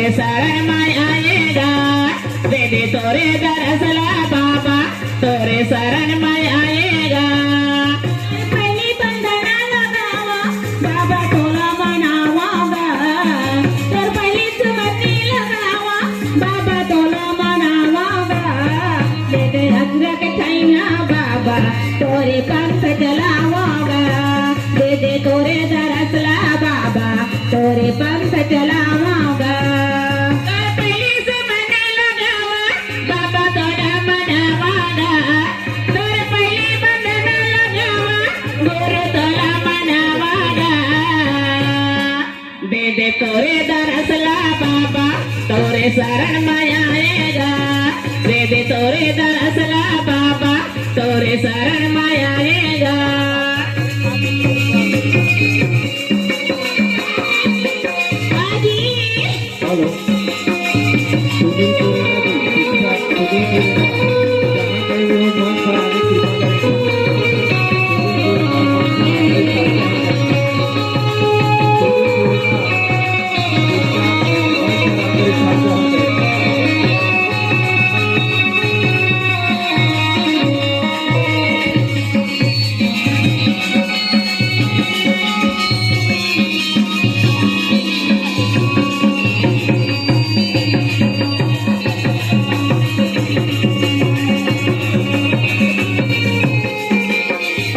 तोरे शरण में आएगा, दे दे तोरे दरअसला बाबा तोरे शरण में आएगा। पहिली बंधना लगावा बाबा तोला मनावागा, तर पहिलीच बंदी लगावा बाबा तोला मनावागा। दे दे अजरक छैना बाबा तोरे पंथ चलावागा, दे दे तोरे दरअसला बाबा तोरे पंथ चलावागा। पहिलीच मन लगावा बाबा तोला मनावागा, तोरे पहिली बंधन लगावा गुरु तोला मनावागा। दे दे तोरे दरअसला बाबा तोरे शरण में आएगा, दे दे तोरे दरअसला बाबा तोरे शरण